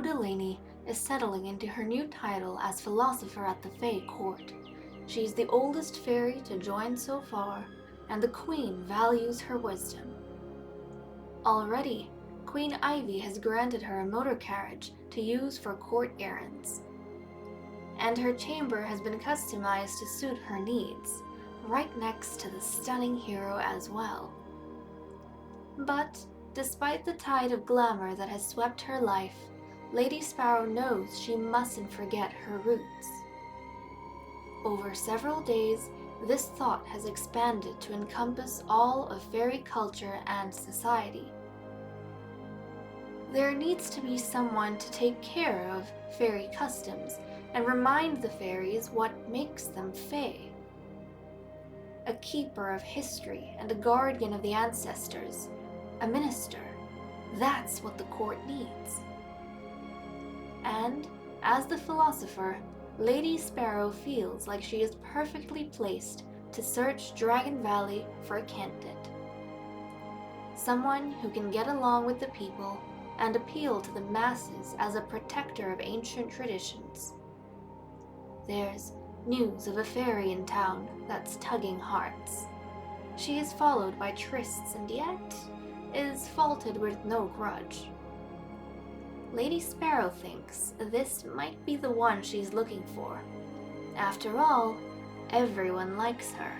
Delaney is settling into her new title as philosopher at the Fae Court. She's the oldest fairy to join so far, and the Queen values her wisdom. Already, Queen Ivy has granted her a motor carriage to use for court errands. And her chamber has been customized to suit her needs, right next to the stunning hero as well. But despite the tide of glamour that has swept her life, Lady Sparrow knows she mustn't forget her roots. Over several days, this thought has expanded to encompass all of fairy culture and society. There needs to be someone to take care of fairy customs and remind the fairies what makes them fae. A keeper of history and a guardian of the ancestors, a minister. That's what the court needs. And, as the philosopher, Lady Sparrow feels like she is perfectly placed to search Dragon Valley for a candidate. Someone who can get along with the people and appeal to the masses as a protector of ancient traditions. There's news of a fairy in town that's tugging hearts. She is followed by trysts and yet is faulted with no grudge. Lady Sparrow thinks this might be the one she's looking for. After all, everyone likes her.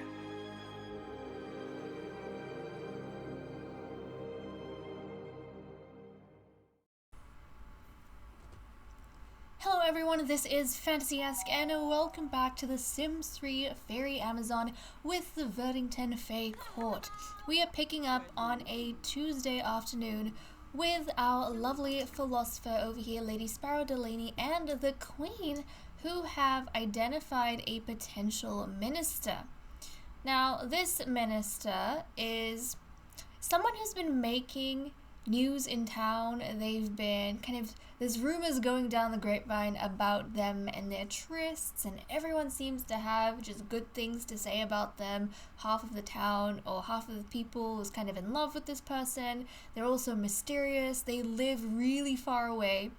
Hello everyone, this is Fantasy-esque and welcome back to The Sims 3 Fairy Amazon with the Verdington Fae Court. We are picking up on a Tuesday afternoon with our lovely philosopher over here, Lady Sparrow Delaney, and the Queen, who have identified a potential minister. Now, this minister is someone who's been making news in town. They've been there's rumors going down the grapevine about them and their trysts, and everyone seems to have just good things to say about them. Half of the town or half of the people is kind of in love with this person. They're also mysterious. They live really far away,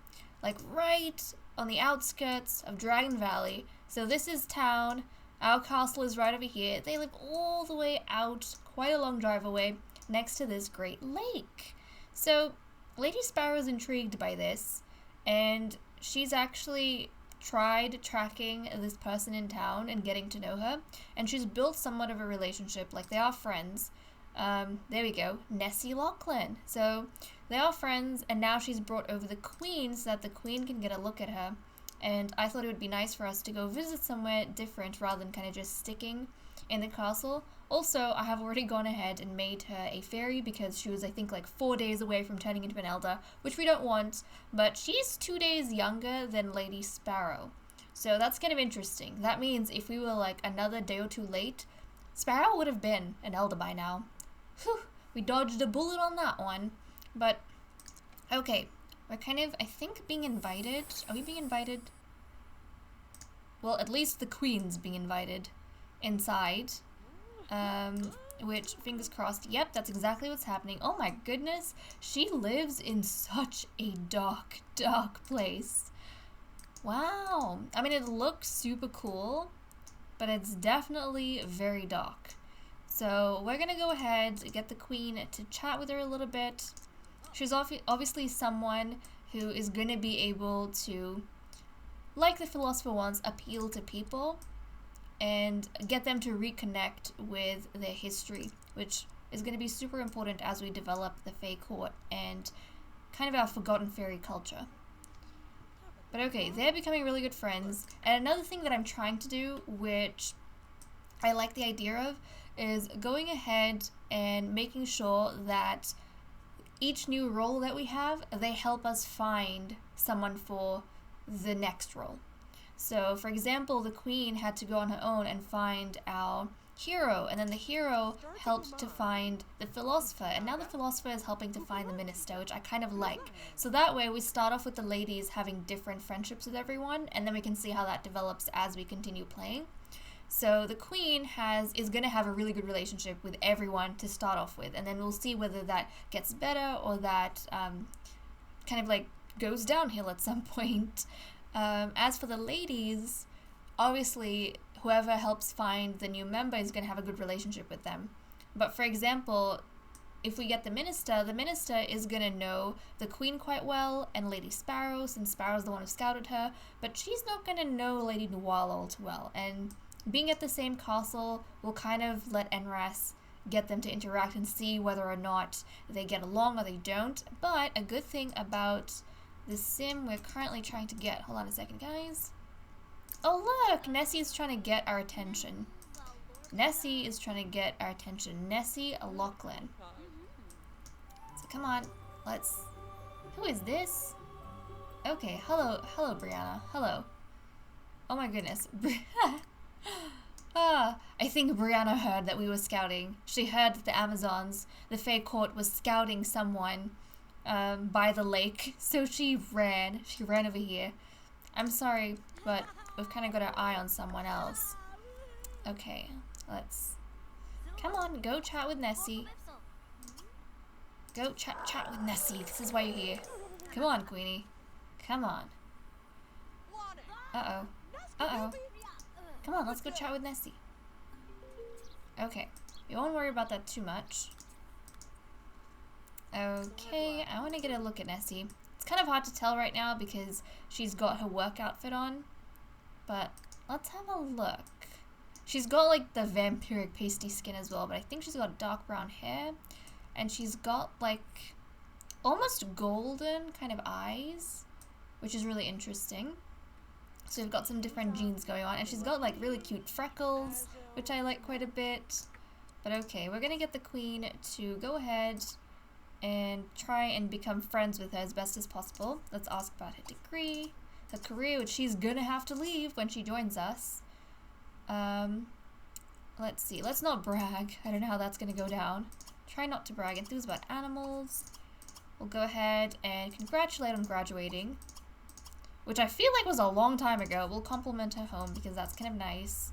like right on the outskirts of Dragon Valley. So this is town. Our castle is right over here. They live all the way out, quite a long drive away, next to this great lake. So Lady Sparrow is intrigued by this, and she's actually tried tracking this person in town and getting to know her, and she's built somewhat of a relationship, like they are friends. There we go, Nessie Lachlan. So they are friends, and now she's brought over the Queen so that the Queen can get a look at her, and I thought it would be nice for us to go visit somewhere different rather than kind of just sticking in the castle. Also, I have already gone ahead and made her a fairy because she was, I think, like 4 days away from turning into an elder, which we don't want, but she's 2 days younger than Lady Sparrow. So that's kind of interesting. That means if we were like another day or two late, Sparrow would have been an elder by now. Whew, we dodged a bullet on that one. But, okay, we're kind of, I think, being invited. Are we being invited? Well, at least the Queen's being invited inside. Which, fingers crossed, yep, that's exactly what's happening. Oh my goodness, she lives in such a dark, dark place. Wow. I mean, it looks super cool, but it's definitely very dark. So we're gonna go ahead and get the Queen to chat with her a little bit. She's obviously someone who is gonna be able to, like the philosopher wants, appeal to people and get them to reconnect with their history, which is going to be super important as we develop the Fae Court and kind of our forgotten fairy culture. But okay, they're becoming really good friends, and another thing that I'm trying to do, which I like the idea of, is going ahead and making sure that each new role that we have, they help us find someone for the next role. So, for example, the Queen had to go on her own and find our hero, and then the hero helped to find the philosopher, and now the philosopher is helping to find the minister, which I kind of like. So that way we start off with the ladies having different friendships with everyone, and then we can see how that develops as we continue playing. So the Queen is going to have a really good relationship with everyone to start off with, and then we'll see whether that gets better or that kind of like goes downhill at some point. As for the ladies, obviously whoever helps find the new member is going to have a good relationship with them. But for example, if we get the minister is going to know the queen quite well and Lady Sparrow, since Sparrow's the one who scouted her, but she's not going to know Lady Nuala all too well. And being at the same castle will kind of let Enras get them to interact and see whether or not they get along or they don't. But a good thing about the sim we're currently trying to get, hold on a second guys. Oh look, Nessie is trying to get our attention. Nessie is trying to get our attention. Nessie Lachlan. So come on, let's... Who is this? Okay, hello Brianna, hello. Oh my goodness. I think Brianna heard that we were scouting. She heard that the Amazons, the Fae Court, was scouting someone by the lake. So she ran over here. I'm sorry, but we've kind of got our eye on someone else. Okay, let's... Come on, go chat with Nessie. Go chat with Nessie. This is why you're here. Come on, Queenie. Come on. Uh-oh. Uh-oh. Come on, let's go chat with Nessie. Okay. We won't worry about that too much. Okay, I want to get a look at Nessie. It's kind of hard to tell right now because she's got her work outfit on. But let's have a look. She's got like the vampiric pasty skin as well, but I think she's got dark brown hair. And she's got like almost golden kind of eyes, which is really interesting. So we've got some different genes going on, and she's got like really cute freckles, which I like quite a bit. But okay, we're gonna get the queen to go ahead and try and become friends with her as best as possible. Let's ask about her degree, her career, which she's gonna have to leave when she joins us. Let's see, let's not brag. I don't know how that's gonna go down. Try not to brag. Enthused about animals. We'll go ahead and congratulate on graduating, which I feel like was a long time ago. We'll compliment her home because that's kind of nice.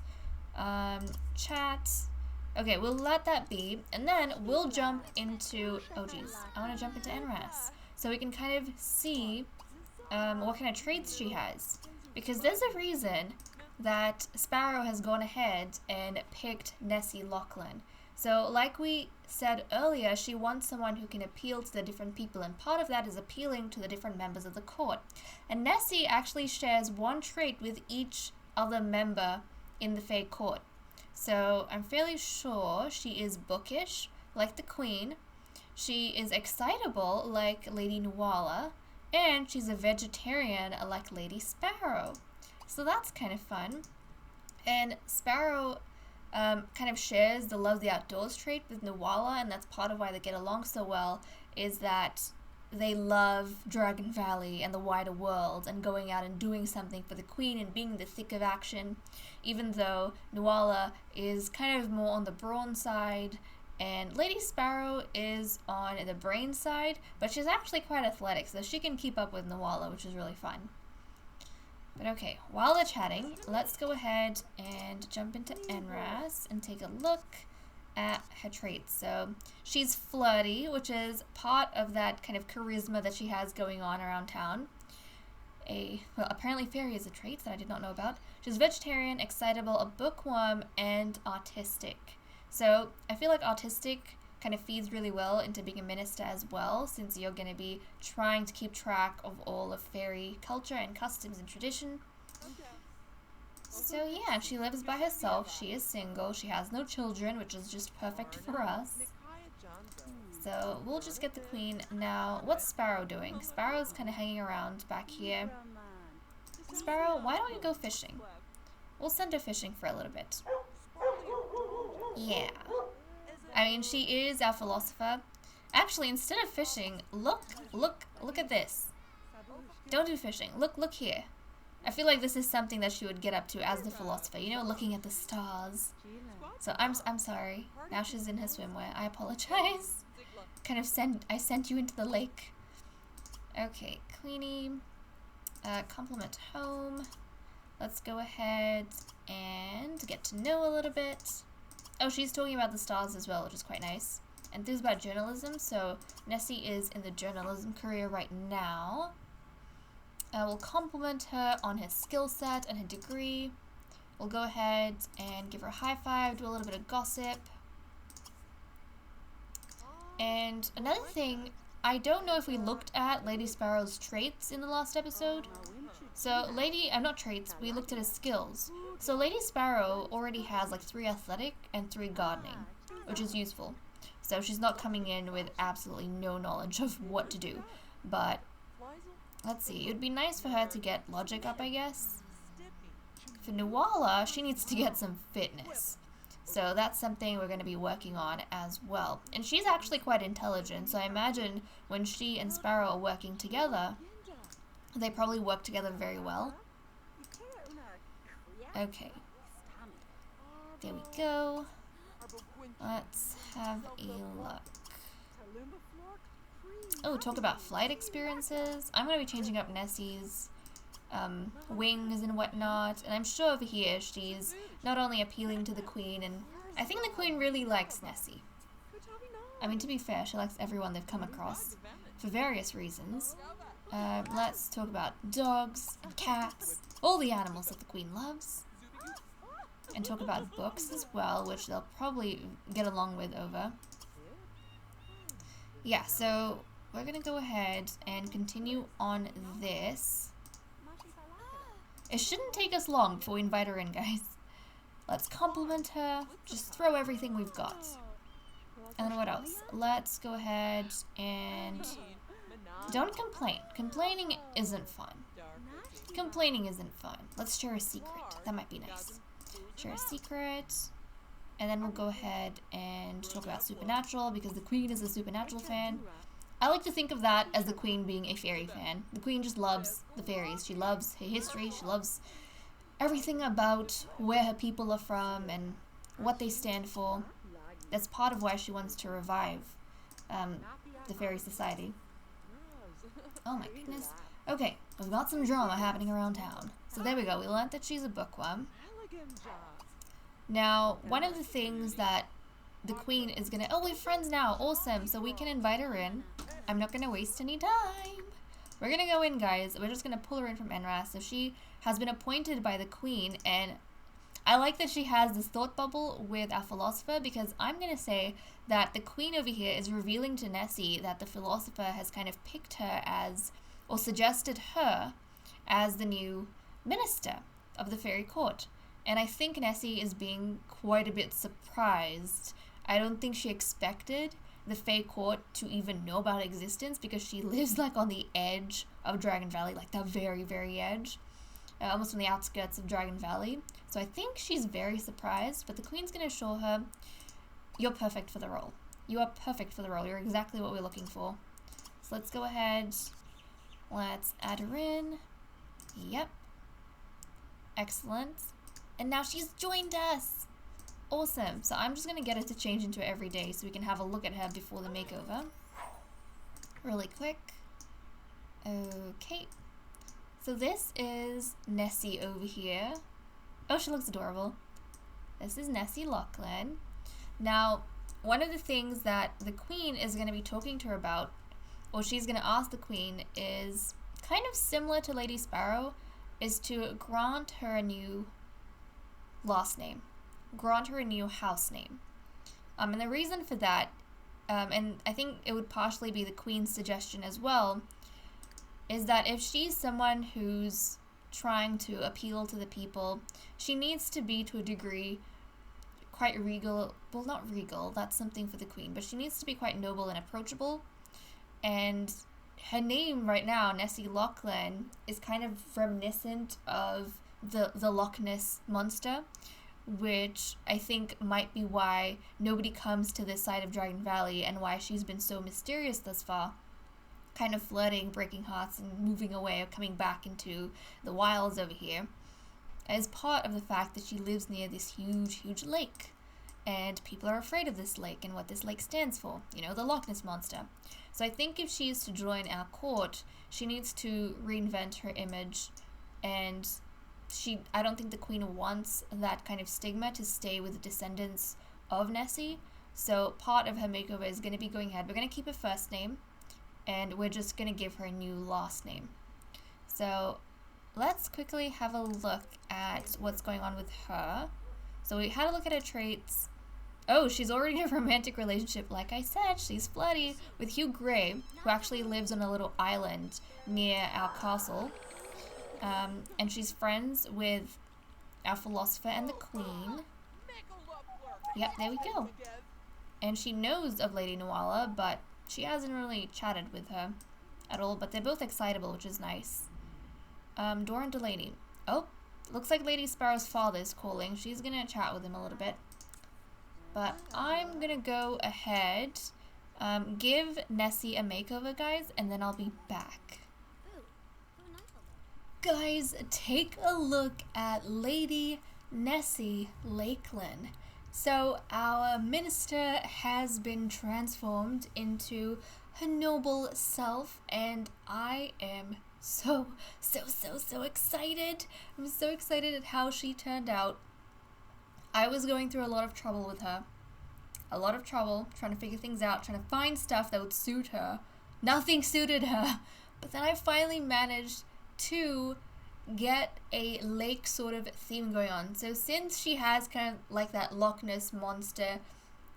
Chat. Okay, we'll let that be. And then we'll jump into... Oh, geez. I want to jump into Enras. So we can kind of see what kind of traits she has. Because there's a reason that Sparrow has gone ahead and picked Nessie Lachlan. So, like we said earlier, she wants someone who can appeal to the different people, and part of that is appealing to the different members of the court. And Nessie actually shares one trait with each other member in the Fae Court. So, I'm fairly sure she is bookish, like the Queen. She is excitable, like Lady Nuala. And she's a vegetarian, like Lady Sparrow. So that's kind of fun. And Sparrow... kind of shares the love of the outdoors trait with Nuala, and that's part of why they get along so well, is that they love Dragon Valley and the wider world and going out and doing something for the queen and being in the thick of action, even though Nuala is kind of more on the brawn side and Lady Sparrow is on the brain side, but she's actually quite athletic, so she can keep up with Nuala, which is really fun. But okay, while they're chatting, let's go ahead and jump into Enras and take a look at her traits. So she's flirty, which is part of that kind of charisma that she has going on around town. Well, apparently fairy is a trait that I did not know about. She's vegetarian, excitable, a bookworm, and autistic. So I feel like autistic kind of feeds really well into being a minister as well, since you're going to be trying to keep track of all of fairy culture and customs and tradition. So yeah, she lives by herself, she is single, she has no children, which is just perfect for us. So we'll just get the queen now. What's Sparrow doing? Sparrow's kind of hanging around back here. Sparrow, why don't you go fishing? We'll send her fishing for a little bit. Yeah. I mean, she is our philosopher. Actually, instead of fishing, look at this. Don't do fishing. Look here. I feel like this is something that she would get up to as the philosopher. You know, looking at the stars. So I'm sorry. Now she's in her swimwear. I apologize. I sent you into the lake. Okay, Queenie. Compliment home. Let's go ahead and get to know a little bit. Oh, she's talking about the stars as well, which is quite nice. And things about journalism, so Nessie is in the journalism career right now. We'll compliment her on her skill set and her degree. We'll go ahead and give her a high five, do a little bit of gossip. And another thing, I don't know if we looked at Lady Sparrow's traits in the last episode. So not traits, we looked at her skills. So Lady Sparrow already has like 3 athletic and 3 gardening, which is useful. So she's not coming in with absolutely no knowledge of what to do. But let's see, it would be nice for her to get logic up, I guess. For Nuala, she needs to get some fitness. So that's something we're going to be working on as well. And she's actually quite intelligent, so I imagine when she and Sparrow are working together, they probably work together very well. Okay. There we go. Let's have a look. Oh, talk about flight experiences. I'm going to be changing up Nessie's wings and whatnot. And I'm sure over here she's not only appealing to the Queen, and I think the Queen really likes Nessie. I mean, to be fair, she likes everyone they've come across for various reasons. Let's talk about dogs and cats, all the animals that the Queen loves. And talk about books as well, which they'll probably get along with over. Yeah, so we're gonna go ahead and continue on this. It shouldn't take us long before we invite her in, guys. Let's compliment her, just throw everything we've got. And then what else? Let's go ahead and don't complain. Complaining isn't fun. Complaining isn't fun. Let's share a secret. That might be nice. Share a secret. And then we'll go ahead and talk about Supernatural, because the Queen is a Supernatural fan. I like to think of that as the Queen being a fairy fan. The Queen just loves the fairies. She loves her history. She loves everything about where her people are from and what they stand for. That's part of why she wants to revive the Fairy Society. Oh my goodness. Okay, we've got some drama happening around town. So there we go. We learned that she's a bookworm. Now, one of the things that the Queen is gonna... Oh, we're friends now. Awesome. So we can invite her in. I'm not gonna waste any time. We're gonna go in, guys. We're just gonna pull her in from NRAS. So she has been appointed by the Queen, and I like that she has this thought bubble with our philosopher, because I'm gonna say that the Queen over here is revealing to Nessie that the philosopher has kind of picked her as, or suggested her as the new minister of the fairy court. And I think Nessie is being quite a bit surprised. I don't think she expected the Fae Court to even know about existence, because she lives like on the edge of Dragon Valley, like the very, very edge. Almost on the outskirts of Dragon Valley. So I think she's very surprised, but the Queen's going to assure her, you're perfect for the role. You are perfect for the role. You're exactly what we're looking for. So let's go ahead. Let's add her in. Yep. Excellent. And now she's joined us. Awesome. So I'm just going to get her to change into it every day so we can have a look at her before the makeover. Really quick. Okay. So this is Nessie over here. Oh, she looks adorable. This is Nessie Lachlan. Now, one of the things that the Queen is going to be talking to her about, or she's going to ask the Queen, is kind of similar to Lady Sparrow, is to grant her a new last name. Grant her a new house name. And the reason for that, and I think it would partially be the Queen's suggestion as well, is that if she's someone who's trying to appeal to the people, she needs to be, to a degree, quite regal. Well, not regal, that's something for the Queen, but she needs to be quite noble and approachable. And her name right now, Nessie Lachlan, is kind of reminiscent of the Loch Ness monster, which I think might be why nobody comes to this side of Dragon Valley and why she's been so mysterious thus far. Kind of flirting, breaking hearts, and moving away, or coming back into the wilds over here, as part of the fact that she lives near this huge, huge lake. And people are afraid of this lake and what this lake stands for. You know, the Loch Ness monster. So I think if she is to join our court, she needs to reinvent her image. And I don't think the Queen wants that kind of stigma to stay with the descendants of Nessie. So part of her makeover is going to be going ahead. We're going to keep her first name, and we're just going to give her a new last name. So let's quickly have a look at what's going on with her. So we had a look at her traits. Oh, she's already in a romantic relationship. Like I said, she's flirty with Hugh Gray, who actually lives on a little island near our castle. And she's friends with our philosopher and the queen. Yep, there we go. And she knows of Lady Nuala, but she hasn't really chatted with her at all. But they're both excitable, which is nice. Dora and Delaney. Oh, looks like Lady Sparrow's father is calling. She's gonna chat with him a little bit. But I'm gonna go ahead, give Nessie a makeover, guys, and then I'll be back. Guys, take a look at Lady Nessie Lachlan. So our minister has been transformed into her noble self, and I am so excited. I'm so excited at how she turned out. I was going through a lot of trouble with her. A lot of trouble trying to figure things out, trying to find stuff that would suit her. Nothing suited her. But then I finally managed to get a lake sort of theme going on. So since she has kind of like that Loch Ness monster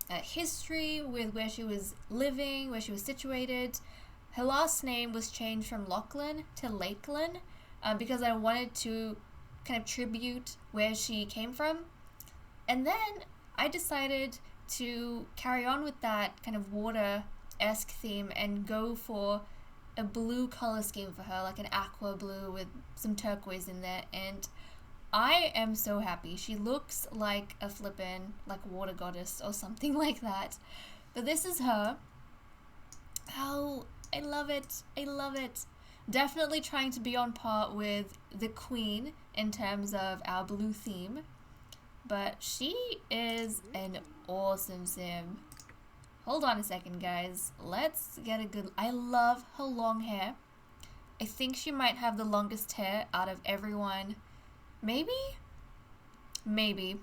history with where she was living, where she was situated, her last name was changed from Lachlan to Lachlan because I wanted to kind of tribute where she came from. And then I decided to carry on with that kind of water-esque theme and go for a blue color scheme for her, like an aqua blue with some turquoise in there, and I am so happy. She looks like a flippin' like water goddess or something like that. But this is her. Oh, I love it. I love it. Definitely trying to be on par with the queen in terms of our blue theme. But she is an awesome sim. Hold on a second, guys. Let's get a good... I love her long hair. I think she might have the longest hair out of everyone. Maybe? Maybe.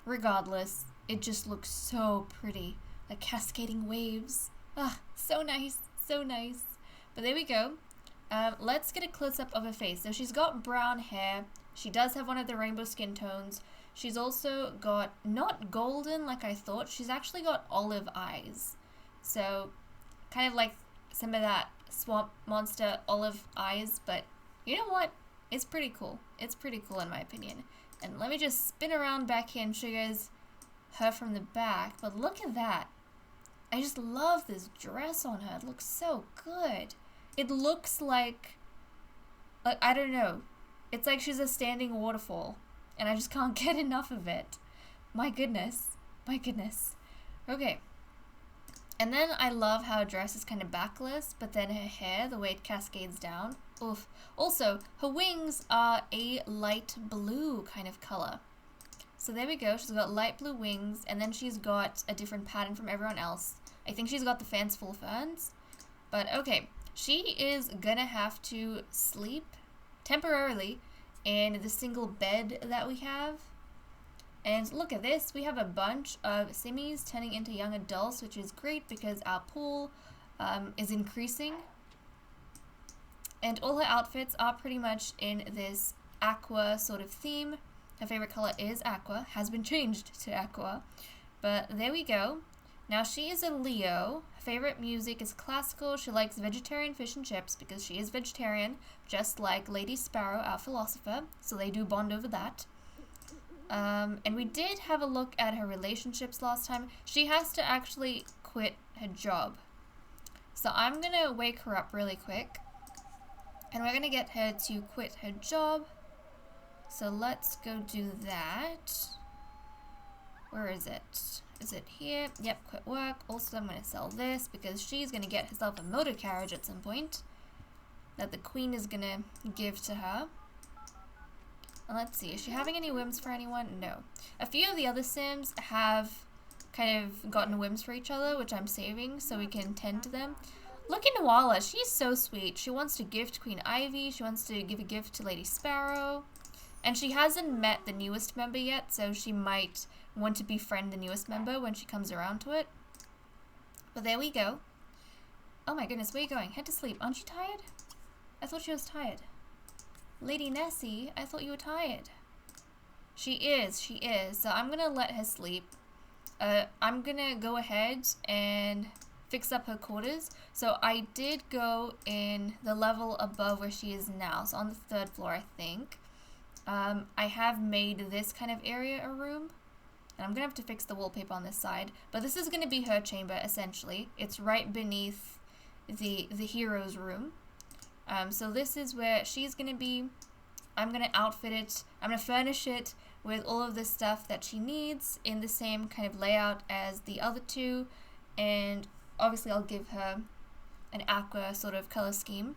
Regardless, it just looks so pretty. Like cascading waves. Ah, so nice. So nice. But there we go. Let's get a close-up of her face. So she's got brown hair. She does have one of the rainbow skin tones. She's also got, not golden like I thought, she's actually got olive eyes. So, kind of like some of that swamp monster olive eyes, but you know what? It's pretty cool. It's pretty cool in my opinion. And let me just spin around back here and show you guys her from the back. But look at that. I just love this dress on her. It looks so good. It looks like I don't know. It's like she's a standing waterfall. And I just can't get enough of it. My goodness. My goodness. Okay. And then I love how her dress is kind of backless, but then her hair, the way it cascades down. Oof. Also, her wings are a light blue kind of color. So there we go. She's got light blue wings, and then she's got a different pattern from everyone else. I think she's got the fanciful ferns. But okay. She is gonna have to sleep temporarily in the single bed that we have. And look at this, we have a bunch of simmies turning into young adults, which is great because our pool is increasing. And all her outfits are pretty much in this aqua sort of theme. Her favorite color is aqua, has been changed to aqua. But there we go. Now she is a Leo. Her favorite music is classical. She likes vegetarian fish and chips because she is vegetarian, just like Lady Sparrow, our philosopher. So they do bond over that. And we did have a look at her relationships last time. She has to actually quit her job. So I'm going to wake her up really quick. And we're going to get her to quit her job. So let's go do that. Where is it? Is it here? Yep, quit work. Also, I'm going to sell this because she's going to get herself a motor carriage at some point that the queen is going to give to her. And let's see, is she having any whims for anyone? No. A few of the other Sims have kind of gotten whims for each other, which I'm saving so we can tend to them. Look at Nuala. She's so sweet. She wants to gift Queen Ivy. She wants to give a gift to Lady Sparrow. And she hasn't met the newest member yet, so she might want to befriend the newest member when she comes around to it. But there we go. Oh my goodness, where are you going? Head to sleep. Aren't you tired? I thought she was tired. Lady Nessie, I thought you were tired. She is. So I'm gonna let her sleep. I'm gonna go ahead and fix up her quarters. So I did go in the level above where she is now, so on the 3rd floor, I think. I have made this kind of area a room, and I'm gonna have to fix the wallpaper on this side, but this is gonna be her chamber, essentially. It's right beneath the hero's room. So this is where she's gonna be. I'm gonna outfit it, I'm gonna furnish it with all of the stuff that she needs in the same kind of layout as the other two, and obviously I'll give her an aqua sort of color scheme.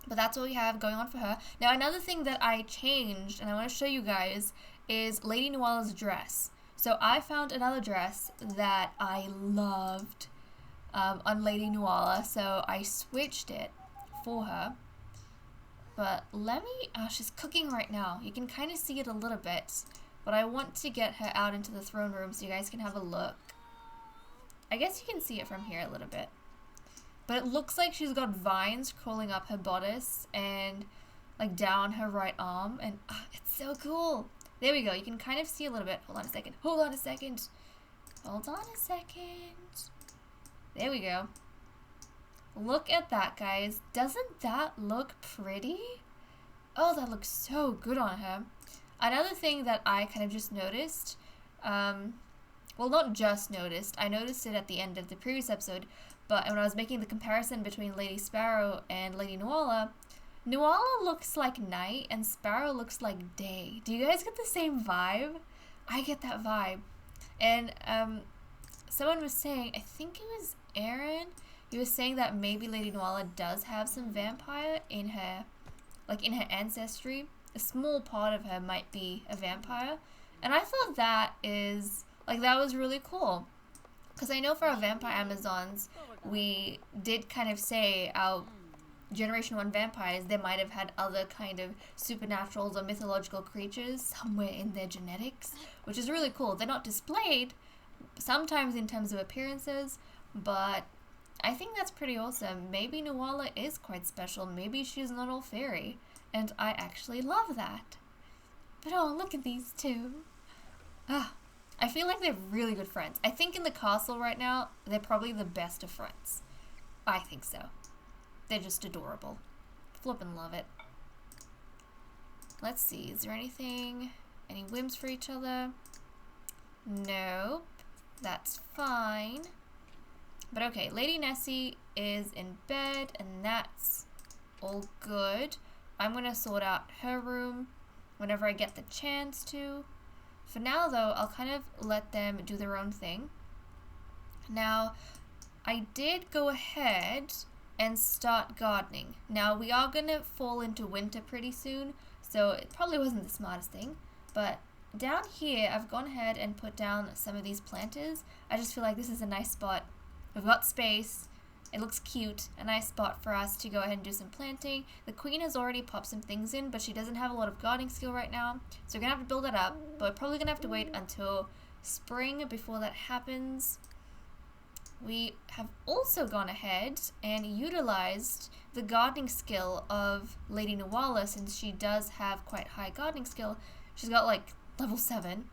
But that's what we have going on for her. Now another thing that I changed, and I want to show you guys, is Lady Nuala's dress. So I found another dress that I loved on Lady Nuala, so I switched it for her. But let me, she's cooking right now. You can kind of see it a little bit, but I want to get her out into the throne room so you guys can have a look. I guess you can see it from here a little bit. But it looks like she's got vines crawling up her bodice and like down her right arm, and it's so cool. There we go. You can kind of see a little bit. Hold on a second. Hold on a second. Hold on a second. There we go. Look at that, guys. Doesn't that look pretty? Oh, that looks so good on her. Another thing that I kind of just noticed, well, not just noticed, I noticed it at the end of the previous episode, but when I was making the comparison between Lady Sparrow and Lady Nuala, Nuala looks like night and Sparrow looks like day. Do you guys get the same vibe? I get that vibe. And someone was saying, I think it was Aaron, he was saying that maybe Lady Nuala does have some vampire in her, like in her ancestry. A small part of her might be a vampire. And I thought that is, like, that was really cool. Because I know for our vampire Amazons, we did kind of say our Generation 1 vampires, they might have had other kind of supernaturals or mythological creatures somewhere in their genetics, which is really cool. They're not displayed, sometimes in terms of appearances, but I think that's pretty awesome. Maybe Nuala is quite special. Maybe she's not all fairy. And I actually love that. But oh, look at these two. I feel like they're really good friends. I think in the castle right now, they're probably the best of friends. I think so. They're just adorable. Flippin' love it. Let's see, is there anything, any whims for each other? Nope, that's fine. But okay, Lady Nessie is in bed, and that's all good. I'm gonna sort out her room whenever I get the chance to. For now though, I'll kind of let them do their own thing. Now, I did go ahead and start gardening. Now, we are gonna fall into winter pretty soon, so it probably wasn't the smartest thing, but down here, I've gone ahead and put down some of these planters. I just feel like this is a nice spot. We've got space, it looks cute, a nice spot for us to go ahead and do some planting. The queen has already popped some things in, but she doesn't have a lot of gardening skill right now, so we're gonna have to build that up, but we're probably gonna have to wait until spring before that happens. We have also gone ahead and utilized the gardening skill of Lady Nuala, since she does have quite high gardening skill. She's got like level 7.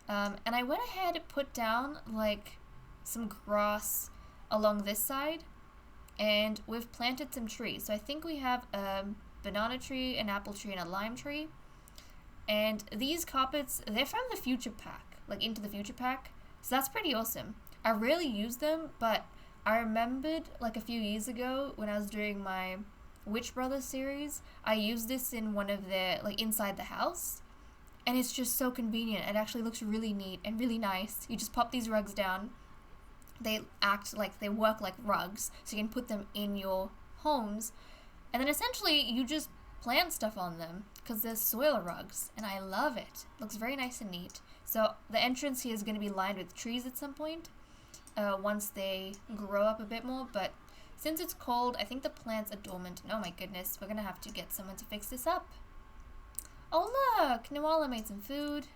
And I went ahead and put down like some grass along this side, and we've planted some trees. So I think we have a banana tree, an apple tree, and a lime tree. And these carpets, they're from the future pack, like into the future pack. So that's pretty awesome. I rarely use them, but I remembered like a few years ago when I was doing my Witch Brothers series, I used this in one of their, like inside the house. And it's just so convenient. It actually looks really neat and really nice. You just pop these rugs down. They act like, they work like rugs, so you can put them in your homes. And then essentially you just plant stuff on them because they're soil rugs, and I love it. It looks very nice and neat. So the entrance here is going to be lined with trees at some point. Once they grow up a bit more, but since it's cold, I think the plants are dormant. Oh my goodness, we're gonna have to get someone to fix this up. Oh look, Nuala made some food,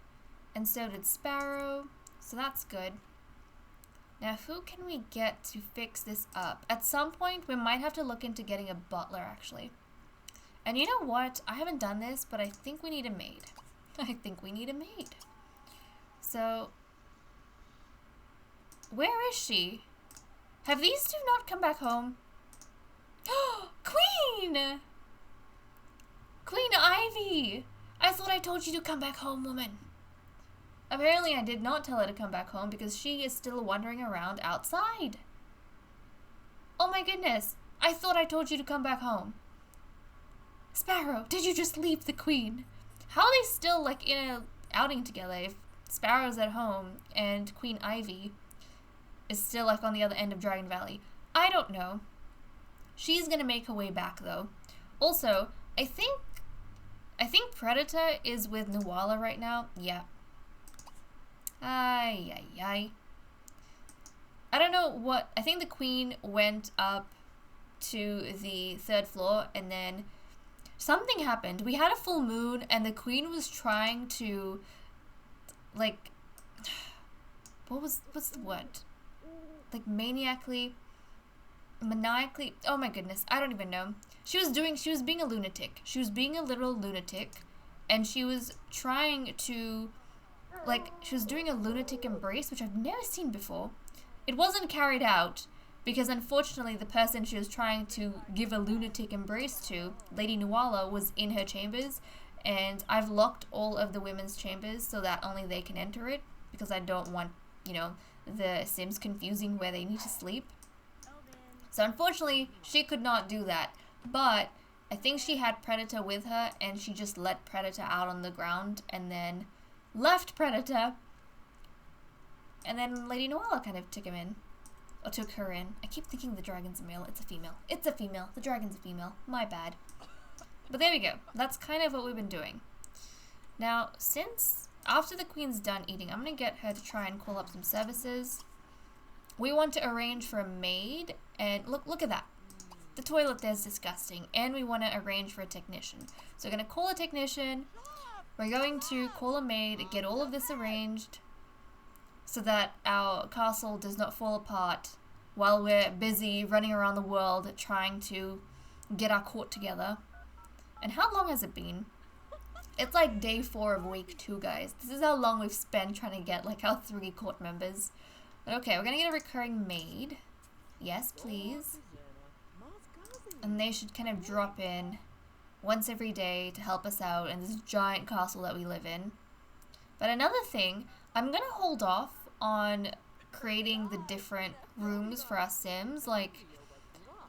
and so did Sparrow, so that's good. Now who can we get to fix this up? At some point, we might have to look into getting a butler actually. And you know what? I haven't done this, but I think we need a maid. I think we need a maid. So, where is she? Have these two not come back home? Queen! Queen Ivy! I thought I told you to come back home, woman. Apparently I did not tell her to come back home because she is still wandering around outside. Oh my goodness. I thought I told you to come back home. Sparrow, did you just leave the queen? How are they still like in a outing together if Sparrow's at home and Queen Ivy is still like on the other end of Dragon Valley? I don't know. She's gonna make her way back though. Also, I think Predator is with Nuala right now. Yeah. Ay, ay, ay. I don't know what... I think the queen went up to the 3rd floor and then something happened. We had a full moon and the queen was trying to... like... what's the word? Like maniacally... oh my goodness, I don't even know. She was being a lunatic. She was being a literal lunatic. And she was trying to... like, she was doing a lunatic embrace, which I've never seen before. It wasn't carried out, because unfortunately the person she was trying to give a lunatic embrace to, Lady Nuala, was in her chambers, and I've locked all of the women's chambers so that only they can enter it, because I don't want, you know, the Sims confusing where they need to sleep. So unfortunately, she could not do that, but I think she had Predator with her, and she just let Predator out on the ground, and then left Predator, and then Lady Nuala kind of took him in, or took her in. I keep thinking the dragon's a male. It's a female. It's a female. The dragon's a female. My bad. But there we go. That's kind of what we've been doing. Now, since after the queen's done eating, I'm gonna get her to try and call up some services. We want to arrange for a maid, and look at that. The toilet there's disgusting, and we want to arrange for a technician. So we're gonna call a technician. We're going to call a maid, get all of this arranged so that our castle does not fall apart while we're busy running around the world trying to get our court together. And how long has it been? It's like day 4 of week 2, guys. This is how long we've spent trying to get like our 3 court members. But okay, we're gonna get a recurring maid. Yes, please. And they should kind of drop in once every day to help us out in this giant castle that we live in. But another thing, I'm gonna hold off on creating the different rooms for our Sims, like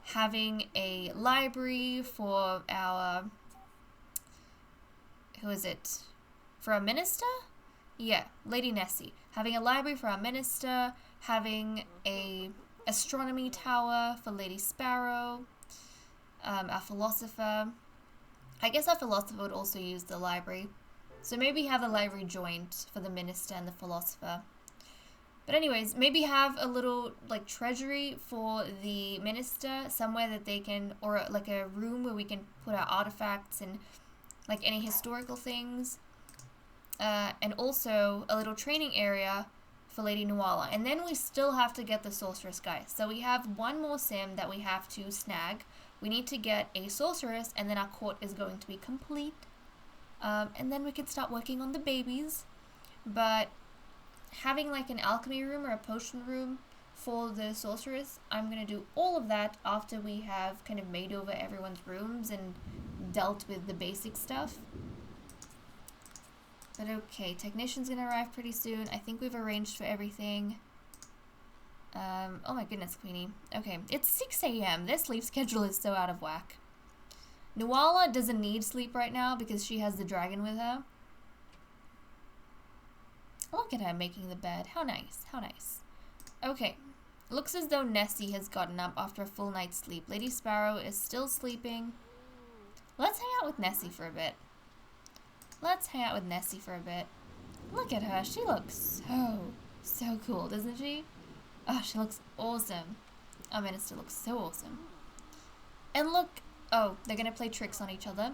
having a library for our, who is it? For our minister? Yeah, Lady Nessie. Having a library for our minister, having a astronomy tower for Lady Sparrow, our philosopher. I guess our philosopher would also use the library. So maybe have the library joined for the minister and the philosopher. But anyways, maybe have a little like treasury for the minister, somewhere that they can, or like a room where we can put our artifacts and like any historical things. And also a little training area for Lady Nuala. And then we still have to get the sorceress, guys. So we have one more sim that we have to snag. We need to get a sorceress, and then our court is going to be complete. And then we can start working on the babies. But having like an alchemy room or a potion room for the sorceress, I'm going to do all of that after we have kind of made over everyone's rooms and dealt with the basic stuff. But okay, technician's going to arrive pretty soon. I think we've arranged for everything. Oh my goodness, Queenie. Okay, it's 6 a.m. Their sleep schedule is so out of whack. Nuala doesn't need sleep right now because she has the dragon with her. Look at her making the bed. How nice, how nice. Okay, looks as though Nessie has gotten up after a full night's sleep. Lady Sparrow is still sleeping. Let's hang out with Nessie for a bit. Let's hang out with Nessie for a bit. Look at her. She looks so cool, doesn't she? Oh, she looks awesome. Our minister looks so awesome. And look, oh, they're going to play tricks on each other.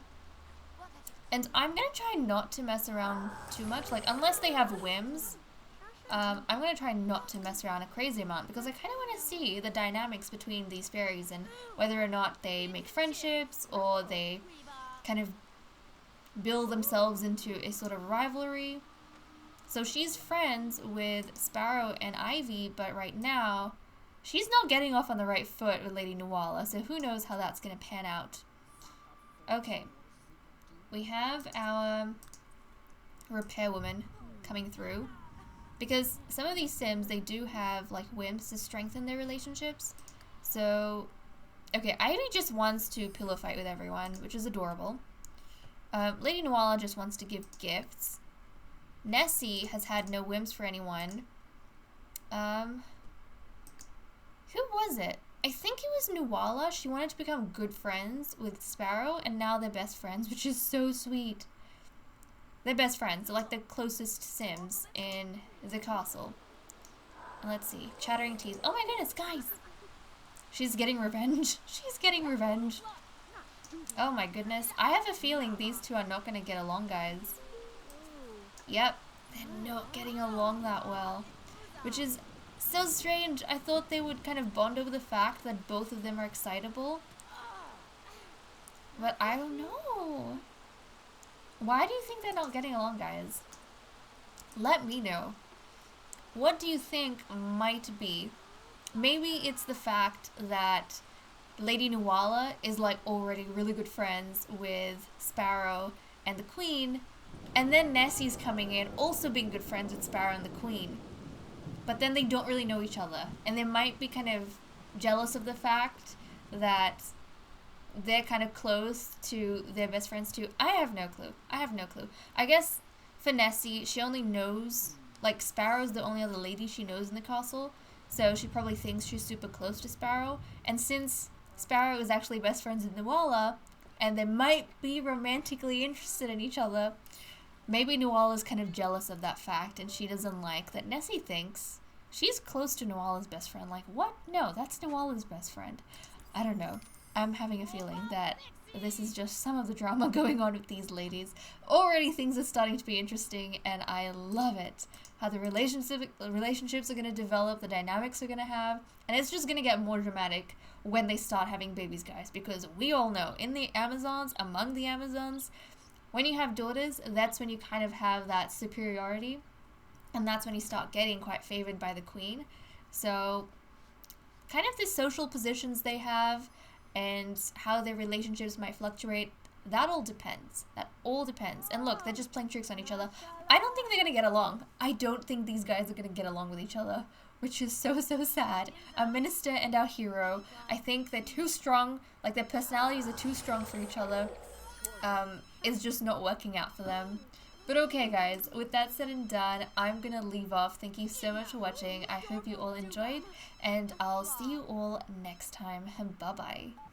And I'm going to try not to mess around too much. Like, unless they have whims, I'm going to try not to mess around a crazy amount. Because I kind of want to see the dynamics between these fairies and whether or not they make friendships or they kind of build themselves into a sort of rivalry. So she's friends with Sparrow and Ivy, but right now she's not getting off on the right foot with Lady Nuala, so who knows how that's going to pan out. Okay, we have our repairwoman coming through, because some of these Sims, they do have like whims to strengthen their relationships. So, okay, Ivy just wants to pillow fight with everyone, which is adorable. Lady Nuala just wants to give gifts. Nessie has had no whims for anyone. Who was it? I think it was Nuala. She wanted to become good friends with Sparrow, and now they're best friends, which is so sweet. They're best friends. They're like the closest Sims in the castle. And let's see. Chattering Teeth. Oh my goodness, guys! She's getting revenge. She's getting revenge. Oh my goodness. I have a feeling these two are not going to get along, guys. Yep. They're not getting along that well. Which is so strange. I thought they would kind of bond over the fact that both of them are excitable. But I don't know. Why do you think they're not getting along, guys? Let me know. What do you think might be? Maybe it's the fact that Lady Nuala is like already really good friends with Sparrow and the Queen, and then Nessie's coming in also being good friends with Sparrow and the Queen. But then they don't really know each other, and they might be kind of jealous of the fact that they're kind of close to their best friends too. I have no clue. I have no clue. I guess for Nessie, she only knows, like, Sparrow's the only other lady she knows in the castle, so she probably thinks she's super close to Sparrow. And since Sparrow is actually best friends with Nuala, and they might be romantically interested in each other, maybe Nuala's kind of jealous of that fact, and she doesn't like that Nessie thinks she's close to Nuala's best friend. Like, what? No, that's Nuala's best friend. I don't know. I'm having a feeling that this is just some of the drama going on with these ladies. Already things are starting to be interesting, and I love it. How the relationships are going to develop, the dynamics are going to have, and it's just going to get more dramatic when they start having babies, guys, because we all know, in the Amazons, among the Amazons, when you have daughters, that's when you kind of have that superiority, and that's when you start getting quite favored by the Queen. So, kind of the social positions they have, and how their relationships might fluctuate, that all depends. That all depends. And look, they're just playing tricks on each other. I don't think they're going to get along. I don't think these guys are going to get along with each other, which is so, so sad. Our minister and our hero, I think they're too strong, like their personalities are too strong for each other. It's just not working out for them. But okay, guys, with that said and done, I'm going to leave off. Thank you so much for watching. I hope you all enjoyed, and I'll see you all next time. Bye-bye.